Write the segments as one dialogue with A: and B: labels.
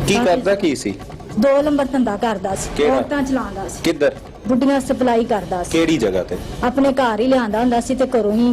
A: ਕੀ ਕਰਦਾ ਕੀ ਸੀ?
B: 2 ਨੰਬਰ ਧੰਦਾ ਕਰਦਾ ਸੀ,
A: ਕਿਹੜਾ?
B: ਔਰਤਾਂ ਚਲਾਉਂਦਾ ਸੀ,
A: ਕਿੱਧਰ?
B: ਬੁੱਢੀਆਂ ਸਪਲਾਈ ਕਰਦਾ ਸੀ।
A: ਕਿਹੜੀ ਜਗ੍ਹਾ ਤੇ?
B: ਆਪਣੇ ਘਰ ਹੀ ਲਿਆਂਦਾ ਹੁੰਦਾ ਸੀ ਤੇ ਘਰੋਂ ਹੀ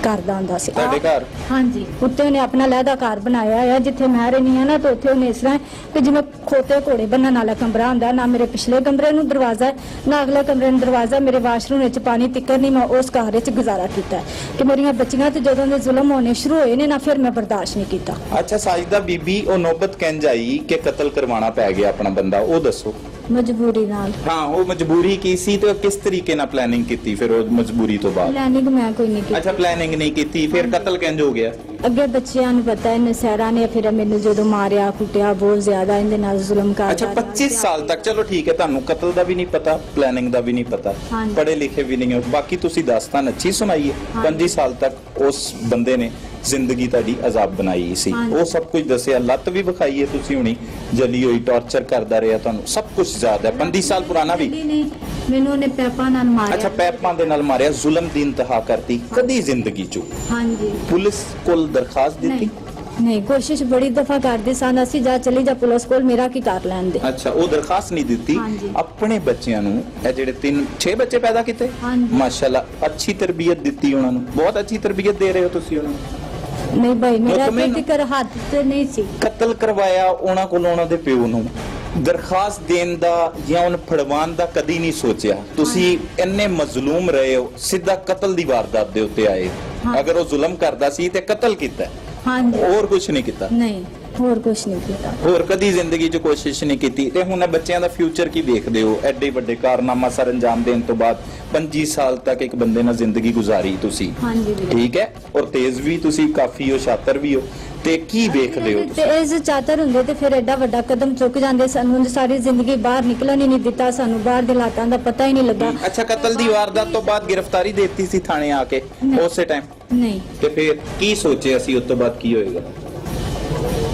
B: ਕਰਦਾ ਹੁੰਦਾ ਸੀ।
A: ਤੁਹਾਡੇ ਘਰ?
B: ਹਾਂਜੀ, ਉੱਤੇ ਉਹਨੇ ਆਪਣਾ ਲਹਿਦਾ ਘਰ ਬਣਾਇਆ ਹੈ। ਜਿੱਥੇ ਮੈਂ ਰਹਿੰਦੀ ਹਾਂ ਨਾ, ਤੇ ਉੱਥੇ ਉਹਨੇ ਇਸ ਤਰ੍ਹਾਂ ਕਿ ਜਿਵੇਂ ਖੋਤੇ ਘੋੜੇ ਬੰਨਣ ਵਾਲਾ ਕਮਰਾ ਹੁੰਦਾ, ਨਾ ਮੇਰੇ ਪਿਛਲੇ ਕਮਰੇ ਨੂੰ ਦਰਵਾਜ਼ਾ ਹੈ, ਨਾ ਅਗਲੇ ਕਮਰੇ ਨੂੰ ਦਰਵਾਜ਼ਾ। ਮੇਰੇ ਵਾਸ਼ਰੂਮ ਵਿੱਚ ਪਾਣੀ ਤਿੱਕਰ ਨਹੀਂ ਮੈਂ ਉਸ ਘਰ ਵਿੱਚ ਗੁਜ਼ਾਰਾ ਕੀਤਾ ਹੈ ਕਿ ਮੇਰੀਆਂ ਬੱਚੀਆਂ ਤੇ ਜਦੋਂ ਦੇ ਜ਼ੁਲਮ ਹੋਣੇ ਸ਼ੁਰੂ ਹੋਏ ਨੇ ਨਾ, ਫਿਰ ਮੈਂ ਬਰਦਾਸ਼ਤ ਨਹੀਂ ਕੀਤਾ।
A: ਅੱਛਾ ਸਾਜਦਾ ਬੀਬੀ, ਉਹ ਨੌਬਤ ਕਿੰਜ ਆਈ ਕਿ ਕਤਲ ਕਰਵਾਉਣਾ ਪੈ ਗਿਆ ਆਪਣਾ ਬੰਦਾ, ਉਹ ਦੱਸੋ।
B: ਮਜਬੂਰੀ ਨਾਲ।
A: ਹਾਂ, ਉਹ ਮਜਬੂਰੀ ਕੀ ਸੀ ਤੇ ਕਿਸ ਤਰੀਕੇ ਨਾਲ ਪਲੈਨਿੰਗ ਕੀਤੀ ਫਿਰ ਉਹ ਮਜਬੂਰੀ ਤੋਂ ਬਾਅਦ?
B: ਪਲੈਨਿੰਗ ਮੈਂ ਕੋਈ ਨਹੀਂ ਕੀਤੀ।
A: ਅੱਛਾ, ਪਲੈਨਿੰਗ ਨਹੀਂ ਕੀਤੀ, ਫਿਰ ਕਤਲ ਕਿੰਜ ਹੋ ਗਿਆ?
B: ਅੱਗੇ ਬੱਚਿਆਂ ਨੂੰ ਪਤਾ ਹੈ, ਨਸ਼ਹਿਰਾ ਨੇ ਫਿਰ ਮੈਨੂੰ ਜਦੋਂ ਮਾਰਿਆ ਕੁੱਟਿਆ ਬਹੁਤ ਜ਼ਿਆਦਾ, ਇਹਦੇ ਨਾਲ ਜ਼ੁਲਮ ਕਰਦਾ।
A: ਅੱਛਾ, 25 ਸਾਲ ਤੱਕ, ਚਲੋ ਠੀਕ ਹੈ, ਤੁਹਾਨੂੰ ਕਤਲ ਦਾ ਵੀ ਨਹੀਂ ਪਤਾ, ਪਲੈਨਿੰਗ ਦਾ ਵੀ ਨਹੀਂ ਪਤਾ,
B: ਹਾਂਜੀ।
A: ਪੜ੍ਹੇ ਲਿਖੇ ਵੀ ਨਹੀਂ ਹੋ, ਬਾਕੀ ਤੁਸੀਂ ਦਾਸਤਾਨ ਅੱਛੀ ਸੁਣਾਈ ਹੈ।
B: ਹਾਂਜੀ।
A: 25 ਸਾਲ ਤੱਕ ਉਸ ਬੰਦੇ ਨੇ ਜ਼ਿੰਦਗੀ ਤੁਹਾਡੀ ਅਜ਼ਾਬ ਬਣਾਈ ਸੀ,
B: ਹਾਂਜੀ।
A: ਉਹ ਸਭ ਕੁਝ ਦੱਸਿਆ, ਲੱਤ ਵੀ ਵਿਖਾਈ ਹੈ ਤੁਸੀਂ ਹੁਣੀ ਜਲੀ ਹੋਈ, ਟਾਰਚਰ ਕਰਦਾ ਰਿਹਾ ਤੁਹਾਨੂੰ, ਸਭ ਕੁਝ ਯਾਦ ਹੈ। 25 ਸਾਲ ਪੁਰਾਣਾ ਵੀ।
B: ਨਹੀਂ, ਮੈਨੂੰ ਉਹਨੇ ਪੈਪਾਂ ਨਾਲ ਮਾਰਿਆ।
A: ਅੱਛਾ, ਪੈਪਾਂ ਦੇ ਨਾਲ ਮਾਰਿਆ, ਜ਼ੁਲਮ ਦੀ ਇੰਤਹਾ ਕਰਤੀ। ਕਦੀ ਜ਼ਿੰਦਗੀ ਚ
B: ਹਾਂਜੀ।
A: ਪੁਲਿਸ ਕੋਲ ਦਰਖਾਸਤ ਦਿੱਤੀ?
B: ਨਹੀਂ, ਕੋਸ਼ਿਸ਼ ਬੜੀ ਦਫਾ ਕਰਦੇ ਸਨ ਅਸੀਂ, ਜਾ ਚਲੀ ਜਾ ਪੁਲਿਸ ਕੋਲ, ਮੇਰਾ ਕੀ ਕਰ ਲੈਂਦੇ।
A: ਅੱਛਾ, ਉਹ ਦਰਖਾਸਤ ਨਹੀਂ ਦਿੱਤੀ।
B: ਹਾਂਜੀ।
A: ਆਪਣੇ ਬੱਚਿਆਂ ਨੂੰ, ਇਹ ਜਿਹੜੇ 6 ਬੱਚੇ ਪੈਦਾ ਕੀਤੇ,
B: ਹਾਂਜੀ।
A: ਮਾਸ਼ਾਅੱਲਾ, ਅੱਛੀ ਤਰਬੀਅਤ ਦਿੱਤੀ ਉਹਨਾਂ ਨੂੰ, ਬਹੁਤ ਅੱਛੀ ਤਰਬੀਅਤ ਦੇ ਰਹੇ ਹੋ ਤੁਸੀਂ ਉਹਨਾਂ ਨੂੰ।
B: ਨਹੀਂ ਭਾਈ, ਮੇਰਾ
A: ਮੁਤਮਿਨ?
B: ਤੇ ਕਰ ਹੱਥ ਤੇ ਨਹੀਂ ਸੀ।
A: ਕਤਲ ਕਰਵਾਇਆ ਉਹਨਾਂ ਕੋਲ, ਉਹਨਾਂ ਦੇ ਪਿਓ ਨੂੰ ਦਰਖਾਸਤ ਦੇਣ ਦਾ ਜਾਂ ਉਹਨੂੰ ਫੜਵਾਉਣ ਦਾ ਕਦੀ ਨਹੀਂ ਸੋਚਿਆ? ਤੁਸੀਂ ਇੰਨੇ ਮਜ਼ਲੂਮ ਰਹੇ ਹੋ, ਸਿੱਧਾ ਕਤਲ ਦੀ ਵਾਰਦਾਤ ਦੇ ਉੱਤੇ ਆਏ।
B: ਹਾਂ।
A: ਅਗਰ ਉਹ ਜ਼ੁਲਮ ਕਰਦਾ ਸੀ ਤੇ ਕਤਲ ਕੀਤਾ,
B: ਹਾਂਜੀ।
A: ਹੋਰ ਕੁਝ ਨਹੀਂ ਕੀਤਾ?
B: ਨਹੀਂ, ਹੋਰ ਕੁਛ ਨਹੀਂ ਕੀਤਾ।
A: ਹੋਰ ਕਦੀ ਜ਼ਿੰਦਗੀ 'ਚ ਕੋਸ਼ਿਸ਼ ਨਹੀਂ ਕੀਤੀ? ਤੇ ਹੁਣ ਇਹ ਬੱਚਿਆਂ ਦਾ ਫਿਊਚਰ ਕੀ ਵੇਖਦੇ ਹੋ? ਐਡੇ ਵੱਡੇ ਕਾਰਨਾਮਾ ਸਰ ਅੰਜਾਮ ਦੇਣ ਤੋਂ ਬਾਅਦ 25 ਸਾਲ ਤੱਕ ਇੱਕ ਬੰਦੇ ਨਾਲ ਜ਼ਿੰਦਗੀ ਗੁਜ਼ਾਰੀ ਤੁਸੀਂ,
B: ਹਾਂਜੀ ਵੀਰੇ।
A: ਠੀਕ ਹੈ, ਔਰ ਤੇਜ਼ ਵੀ ਤੁਸੀਂ ਕਾਫੀ ਹੋ, ਸ਼ਾਤਰ ਵੀ ਹੋ, ਤੇ ਕੀ ਵੇਖਦੇ ਹੋ
B: ਤੇ ਇਸ ਚਾਤਰ ਹੁੰਦੇ ਤੇ ਫਿਰ ਐਡਾ ਵੱਡਾ ਕਦਮ ਚੁੱਕ ਜਾਂਦੇ। ਸਾਨੂੰ ਸਾਰੀ ਜ਼ਿੰਦਗੀ ਬਾਹਰ ਨਿਕਲਣ ਹੀ ਨਹੀਂ ਦਿੱਤਾ, ਸਾਨੂੰ ਬਾਹਰ ਦੇ ਹਾਲਾਤਾਂ ਦਾ ਪਤਾ ਹੀ ਨਹੀਂ ਲੱਗਾ।
A: ਅੱਛਾ, ਕਤਲ ਦੀ ਵਾਰਦਾਤ ਤੋਂ ਬਾਅਦ ਗ੍ਰਿਫਤਾਰੀ ਦੇ ਦਿੱਤੀ ਸੀ ਥਾਣੇ ਆ ਕੇ ਉਸੇ ਟਾਈਮ?
B: ਨਹੀਂ,
A: ਤੇ ਫਿਰ ਕੀ ਸੋਚਿਆ ਸੀ ਉਸ ਤੋਂ ਬਾਅਦ ਕੀ ਹੋਏਗਾ?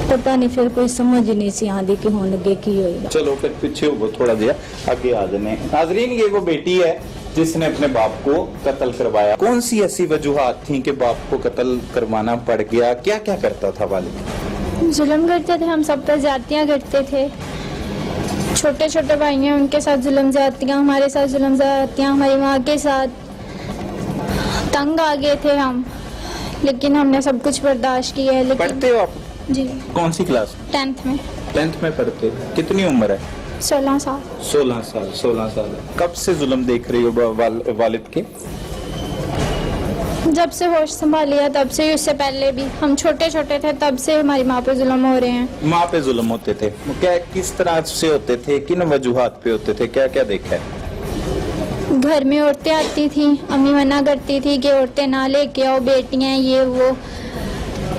B: ਪਤਾ ਨਹੀਂ, ਫਿਰ ਕੋਈ ਸਮਝ ਹੀ नहीं सी आंदी कि होने लगे की होएगा।
A: चलो फिर पीछे हो थोड़ा दिया, आगे आ जाने। नाजरीन, ये वो बेटी है जिसने अपने बाप को कत्ल करवाया। कौन सी ऐसी वजूहात थी कि बाप को कत्ल करवाना पड़ गया? क्या क्या करता था वालिद?
C: जुल्म करते थे, हम सब पर ज्यादतियाँ करते थे। छोटे छोटे भाई हैं, उनके साथ जुल्म ज्यादतियाँ, हमारे साथ जुल्म ज्यादतियाँ, हमारी माँ के साथ। तंग आ गए थे हम, लेकिन हमने सब कुछ बर्दाश्त किया है। लेकिन
A: पढ़ते हो आप?
C: जी,
A: कौन सी क्लास?
C: 10th में।
A: 10th में पढ़ते हो? कितनी उम्र है?
C: 16 साल।
A: 16 साल। 16 साल। कब से जुल्म देख रही हो वालिद के?
C: जब से होश संभालिया तब से, उससे पहले भी हम छोटे छोटे थे तब से हमारी माँ पे जुल्म हो रहे हैं।
A: माँ पे जुल्म होते थे? क्या, किस तरह से होते थे, किन वजूहात पे होते थे, क्या क्या देखा है?
C: घर में औरतें आती थी, अम्मी मना करती थी कि औरतें ना लेके आओ, बेटियां ये वो,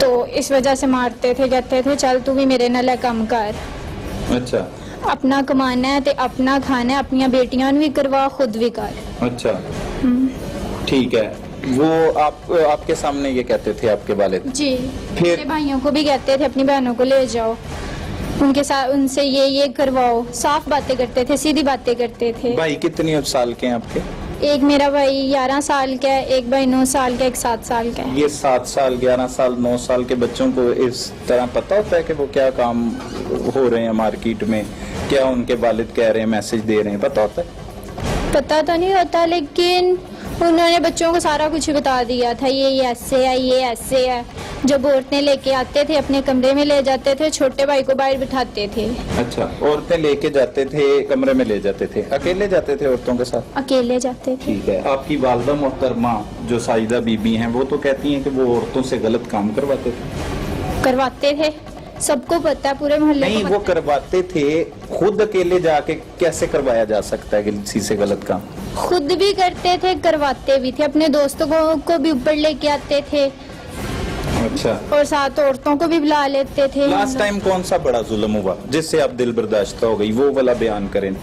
C: तो इस वजह से मारते थे। कहते थे चल तू भी मेरे नाल कम कर,
A: अच्छा
C: अपना कमाना है ते अपना खाना है, अपनी बेटियां भी करवा, खुद भी कर।
A: अच्छा, ठीक है। वो आपके सामने ये कहते थे आपके वालिद?
C: जी,
A: फिर?
C: मेरे भाइयों को भी कहते थे अपनी बहनों को ले जाओ, उनके साथ उनसे ये करवाओ। साफ बातें करते थे, सीधी बातें करते थे।
A: भाई कितनी साल के हैं आपके?
C: एक मेरा भाई 11 साल का है, एक भाई 9 साल का, एक 7 साल का है।
A: ये 7 साल 11 साल 9 साल के बच्चों को इस तरह पता होता है कि वो क्या काम हो रहे हैं मार्केट में, क्या उनके वालिद कह रहे हैं, मैसेज दे रहे हैं, पता होता है?
C: पता तो नहीं होता, लेकिन उन्होंने बच्चों को सारा कुछ बता दिया था, ये ऐसे है, ये ऐसे है। जब औरतें लेके आते थे अपने कमरे में ले जाते थे, छोटे भाई को बाहर बिठाते थे।
A: अच्छा, औरतें लेके जाते थे, कमरे में ले जाते थे, अकेले जाते थे औरतों के साथ?
C: अकेले जाते थे।
A: ठीक है। आपकी वालदा मोहतरमा जो साजिदा बीबी हैं, वो तो कहती हैं कि वो औरतों से गलत काम करवाते थे।
C: करवाते थे, सबको पता है, पूरे मोहल्ले
A: नहीं,
C: को
A: वो
C: पता
A: करवाते थे, खुद अकेले जाके कैसे करवाया जा सकता है किसी से गलत काम?
C: है। खुद भी करते थे, करवाते भी थे, अपने दोस्तों को भी ऊपर लेके आते थे।
A: अच्छा,
C: और साथ औरतों को भी बुला लेते थे।
A: लास्ट टाइम कौन सा बड़ा जुल्म हुआ जिससे आप दिल बर्दाश्त हो गई, वो वाला बयान करें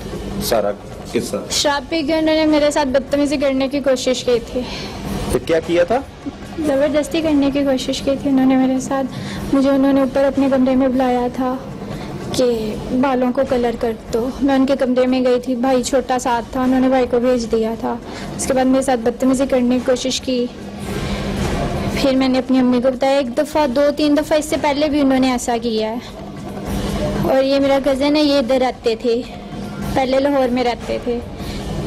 A: सारा किस्सा।
C: शराब पी के उन्होंने मेरे साथ बदतमीजी करने की कोशिश की थी।
A: तो क्या किया था?
C: ज़बरदस्ती करने की कोशिश की थी उन्होंने मेरे साथ। मुझे उन्होंने ऊपर अपने कमरे में बुलाया था कि बालों को कलर कर दो। मैं उनके कमरे में गई थी, भाई छोटा साथ था, उन्होंने भाई को भेज दिया था। उसके बाद मेरे साथ बदतमीजी करने की कोशिश की। फिर मैंने अपनी अम्मी को बताया, 1 दफ़ा 2-3 दफ़ा इससे पहले भी उन्होंने ऐसा किया है। और ये मेरा कज़न है, ये इधर रहते थे, पहले लाहौर में रहते थे,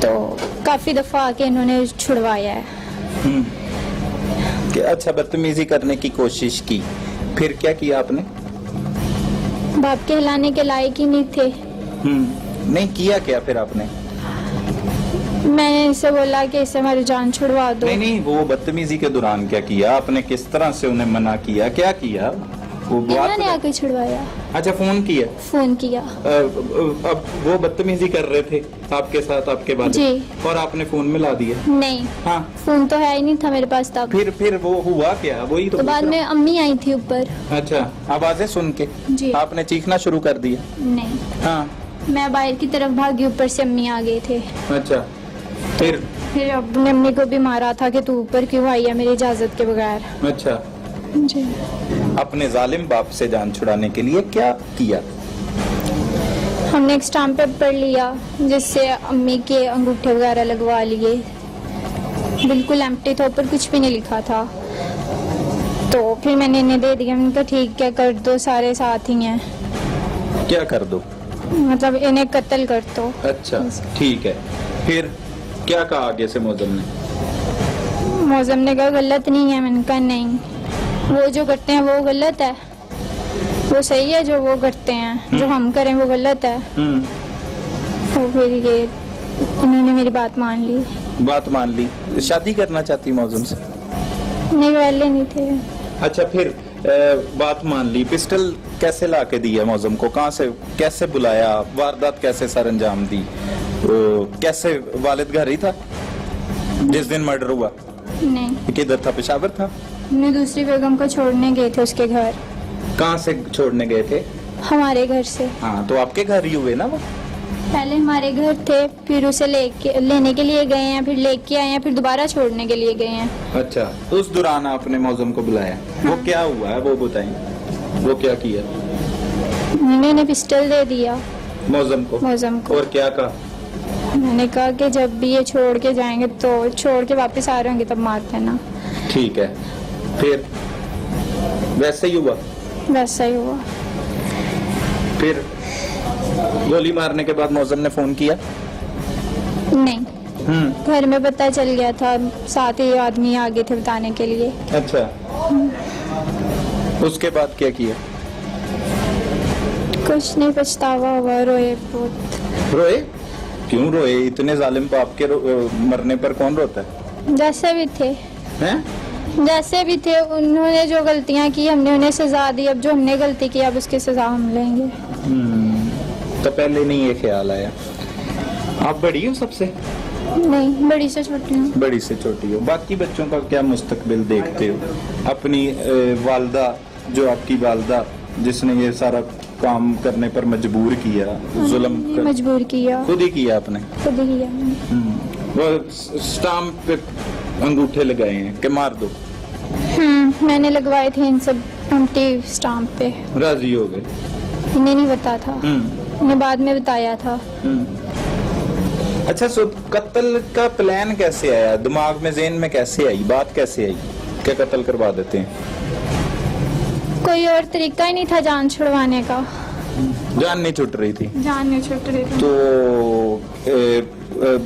C: तो काफ़ी दफ़ा आके इन्होंने छुड़वाया है।
A: कि अच्छा, बदतमीजी करने की कोशिश की, फिर क्या किया आपने?
C: बाप के हिलाने के लायक ही नहीं थे।
A: नहीं किया क्या फिर आपने?
C: मैंने इनसे बोला कि इससे हमारी जान छुड़वा दो।
A: नहीं, वो बदतमीजी के दौरान क्या किया आपने? किस तरह से उन्हें मना किया? क्या किया? वो बात
C: इन्होंने आके छुड़वाया।
A: अच्छा, फोन किया?
C: फोन किया।
A: अब वो बदतमीजी कर रहे थे आपके साथ, आपके बाद
C: जी।
A: और आपने फोन मिला दिया?
C: नहीं,
A: हाँ,
C: फोन तो है ही नहीं था मेरे पास तब।
A: फिर वो हुआ क्या? वही
C: तो बाद में अम्मी आई थी ऊपर।
A: अच्छा, आवाजें सुन के
C: जी।
A: आपने चीखना शुरू कर दिया?
C: नहीं,
A: हाँ,
C: मैं बाहर की तरफ भागी, ऊपर से अम्मी आ गए थे।
A: अच्छा, फिर
C: अपने अम्मी को भी मारा था कि तू ऊपर क्यों आई है मेरी इजाजत के बगैर।
A: अच्छा,
C: जी।
A: अपने जालिम बाप से जान छुड़ाने के लिए क्या किया?
C: हमने एक स्टाम्प पेपर लिया जिससे अम्मी के अंगूठे वगैरह लगवा लिए, बिल्कुल एम्प्टी था, ऊपर कुछ भी नहीं लिखा था। तो फिर मैंने इन्हें दे दिया, मैंने कहा ठीक है कर दो, सारे साथ ही हैं,
A: क्या कर दो?
C: मतलब इन्हें कत्ल कर दो।
A: अच्छा, ठीक है। फिर क्या कहा आगे से मौजम ने?
C: मौजम ने कहा गलत नहीं है। मैंने कहा नहीं, वो जो करते हैं वो गलत है, वो सही है जो वो करते हैं, जो हम करें वो गलत है। तो फिर ये इन्होंने मेरी बात मान ली।
A: बात मान ली? शादी करना चाहती मौजम से?
C: नहीं, पहले नहीं थे।
A: अच्छा, फिर बात मान ली। पिस्टल कैसे ला के दिया मौजम को? कहाँ से, कैसे बुलाया? वारदात कैसे सर अंजाम दी? कैसे? वालिद घर ही था जिस दिन मर्डर हुआ?
C: नहीं,
A: किधर था? पेशावर था?
C: हमने दूसरी बेगम को छोड़ने गए थे उसके घर।
A: कहाँ से छोड़ने गए थे?
C: हमारे घर से।
A: हाँ, तो आपके घर ही हुए ना वो?
C: पहले हमारे घर थे, फिर उसे लेने के लिए गए हैं, फिर लेके आए हैं, फिर दोबारा छोड़ने के लिए गए हैं।
A: अच्छा, तो उस दौरान आपने मौजम को बुलाया?
C: हाँ।
A: वो क्या हुआ है वो बताएं, वो क्या किया?
C: मैंने पिस्टल दे दिया
A: मौजम को? और क्या कहा?
C: मैंने कहा कि जब भी ये छोड़ के जाएंगे तो छोड़ के वापस आ रहे होंगे तब मार देना।
A: ठीक है, फिर वैसे ही हुआ?
C: वैसा ही हुआ।
A: फिर गोली मारने के बाद मौजम ने फोन किया?
C: नहीं, घर में पता चल गया था, साथ ही आदमी आगे थे बताने के लिए।
A: अच्छा, उसके बाद क्या किया?
C: कुछ नहीं, पछतावा हुआ, रोए बहुत।
A: रोए? क्यों रोए? इतने जालिम बाप के मरने पर कौन रोता है?
C: जैसे भी थे
A: हैं?
C: जैसे भी थे, उन्होंने जो गलतियां की हमने उन्हें सजा दी, अब जो हमने गलती की अब उसकी सजा हम लेंगे।
A: तो पहले नहीं ये ख्याल आया? आप बड़ी हो सबसे?
C: नहीं, बड़ी से छोटी हूँ।
A: बड़ी से छोटी हो। बाकी बच्चों का क्या मुस्तकबिल देखते हो? अपनी वालदा, जो आपकी वालदा जिसने ये सारा काम करने पर मजबूर किया, जुल्म कर...
C: मजबूर किया,
A: खुद ही किया आपने?
C: खुद ही किया।
A: वो स्टाम्प पे अंगूठे लगाए हैं कि मार दो?
C: मैंने लगवाए थे इन सब एम्प्टी स्टाम्प पे।
A: राजी हो गए?
C: इन्हें नहीं पता था, इन्हें बाद में बताया था।
A: अच्छा, सो कत्ल का प्लान कैसे आया दिमाग में, जेहन में कैसे आई, बात कैसे आई क्या कत्ल करवा देते हैं?
C: कोई और तरीका ही नहीं था जान छुड़वाने का।
A: जान नहीं छूट रही थी?
C: जान नहीं छूट रही थी।
A: तो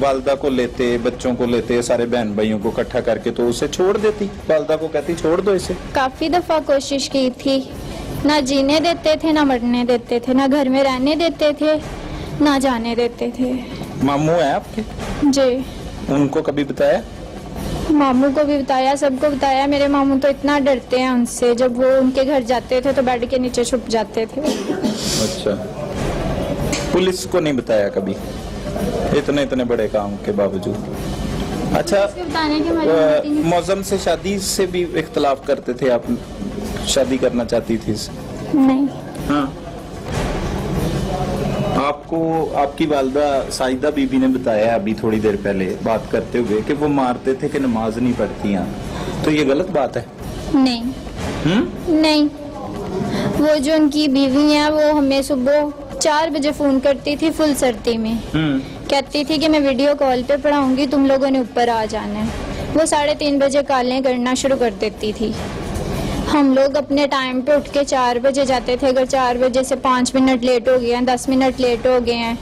A: वालदा को लेते, बच्चों को लेते, सारे बहन भाइयों को इकट्ठा करके तो उसे छोड़ देती, वालदा को कहती छोड़ दो इसे।
C: काफी दफा कोशिश की थी, ना जीने देते थे, ना मरने देते थे, ना घर में रहने देते थे, ना जाने देते थे।
A: मामू है आपके?
C: जी।
A: उनको कभी बताया?
C: मामू को भी बताया, सबको बताया। मेरे मामू तो इतना डरते हैं उनसे, जब वो उनके घर जाते थे तो बेड के नीचे छुप जाते थे।
A: अच्छा, पुलिस को नहीं बताया कभी इतने बड़े काम के बावजूद? अच्छा, मौजम से शादी से भी इख्तलाफ करते थे आप? शादी करना चाहती थी इससे?
C: नहीं।
A: हाँ, आपको आपकी वालदा साइदा बीबी ने बताया अभी थोड़ी देर पहले बात करते हुए कि वो मारते थे कि नमाज नहीं पढ़ती हैं, तो ये गलत बात है?
C: नहीं। नहीं, वो जो उनकी बीवी है वो हमें सुबह 4 बजे फोन करती थी फुल सर्दी में, कहती थी कि मैं वीडियो कॉल पे पढ़ाऊंगी, तुम लोगों ने ऊपर आ जाना है। वो 3:30 बजे कॉलें करना शुरू कर देती थी। हम लोग अपने टाइम पे उठ के 4 बजे जाते थे। अगर 4 बजे से 5 मिनट लेट हो गए हैं, 10 मिनट लेट हो गए हैं,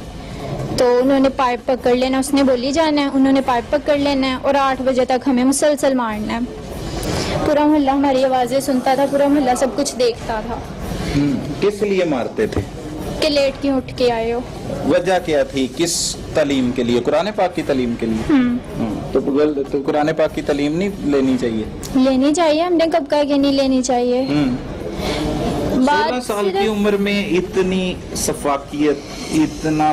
C: तो उन्होंने पाइप पकड़ लेना, उसने बोली जाना है, उन्होंने पाइप पकड़ लेना है और 8 बजे तक हमें मुसलसल मारना है। पूरा मोहल्ला हमारी आवाज़ें सुनता था, पूरा मोहल्ला सब कुछ देखता था
A: किस लिए मारते थे?
C: कि लेट क्यों उठ के आए हो।
A: वजह क्या थी? किस तालीम के लिए? कुरान पाक की तालीम के लिए। तो कुरान पाक की तालीम नहीं लेनी चाहिए?
C: लेनी चाहिए, हमने कब कहा कि नहीं लेनी चाहिए।
A: 16 साल की उम्र में इतनी सफाकियत, इतना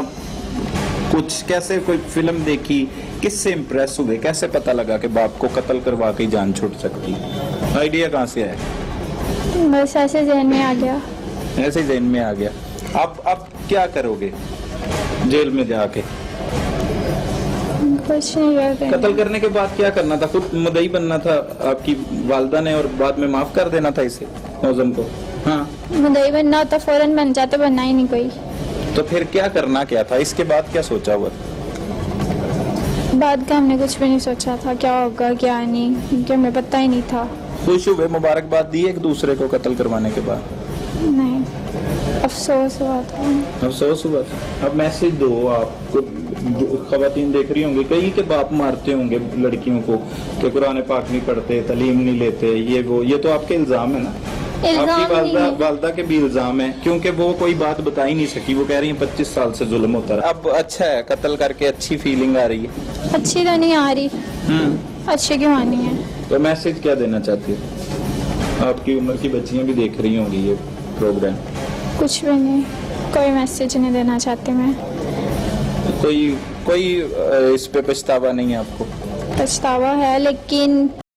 A: कुछ, कैसे कोई फिल्म देखी, किससे इम्प्रेस हुए, कैसे पता लगा कि बाप को कत्ल करवा के जान छूट सकती? आइडिया कहाँ से आया?
C: बस ऐसे ज़हन में आ गया।
A: ऐसे ही ज़हन में आ गया। अब क्या करोगे जेल में जाके?
C: कुछ नहीं करते।
A: कत्ल करने के बाद क्या करना था? खुद मुद्दई बनना था आपकी वालिदा ने और बाद में माफ कर देना था इसे, मौजम को? हाँ,
C: मुद्दई बनना होता फौरन बन जाते, बनना ही नहीं कोई।
A: तो फिर क्या करना क्या था? इसके बाद क्या सोचा हुआ?
C: बाद का हमने कुछ भी नहीं सोचा था, क्या होगा क्या नहीं, क्योंकि हमें पता ही नहीं था।
A: खुश हुए, मुबारकबाद दी एक दूसरे को कत्ल करवाने के बाद?
C: नहीं, अफसोस हुआ था।
A: अफसोस हुआ था। अब मैसेज दो, आपको खवातीन देख रही होंगी, कई के बाप मारते होंगे लड़कियों को कि कुरान पाक नहीं पढ़ते, तालीम नहीं लेते, ये वो। ये तो आपके इल्जाम है ना? आपकी वालदा के भी इल्जाम है, क्योंकि वो कोई बात बता ही नहीं सकी। वो कह रही है 25 साल से जुल्म होता रहा। अब अच्छा है, कत्ल करके अच्छी फीलिंग आ रही है?
C: अच्छी तो नहीं आ रही। अच्छी क्यों आनी है?
A: तो मैसेज क्या देना चाहती है? आपकी उम्र की बच्चियां भी देख रही होंगी ये प्रोग्राम।
C: कुछ भी नहीं, कोई मैसेज नहीं देना चाहती मैं।
A: कोई इस पे पछतावा नहीं है आपको?
C: पछतावा है, लेकिन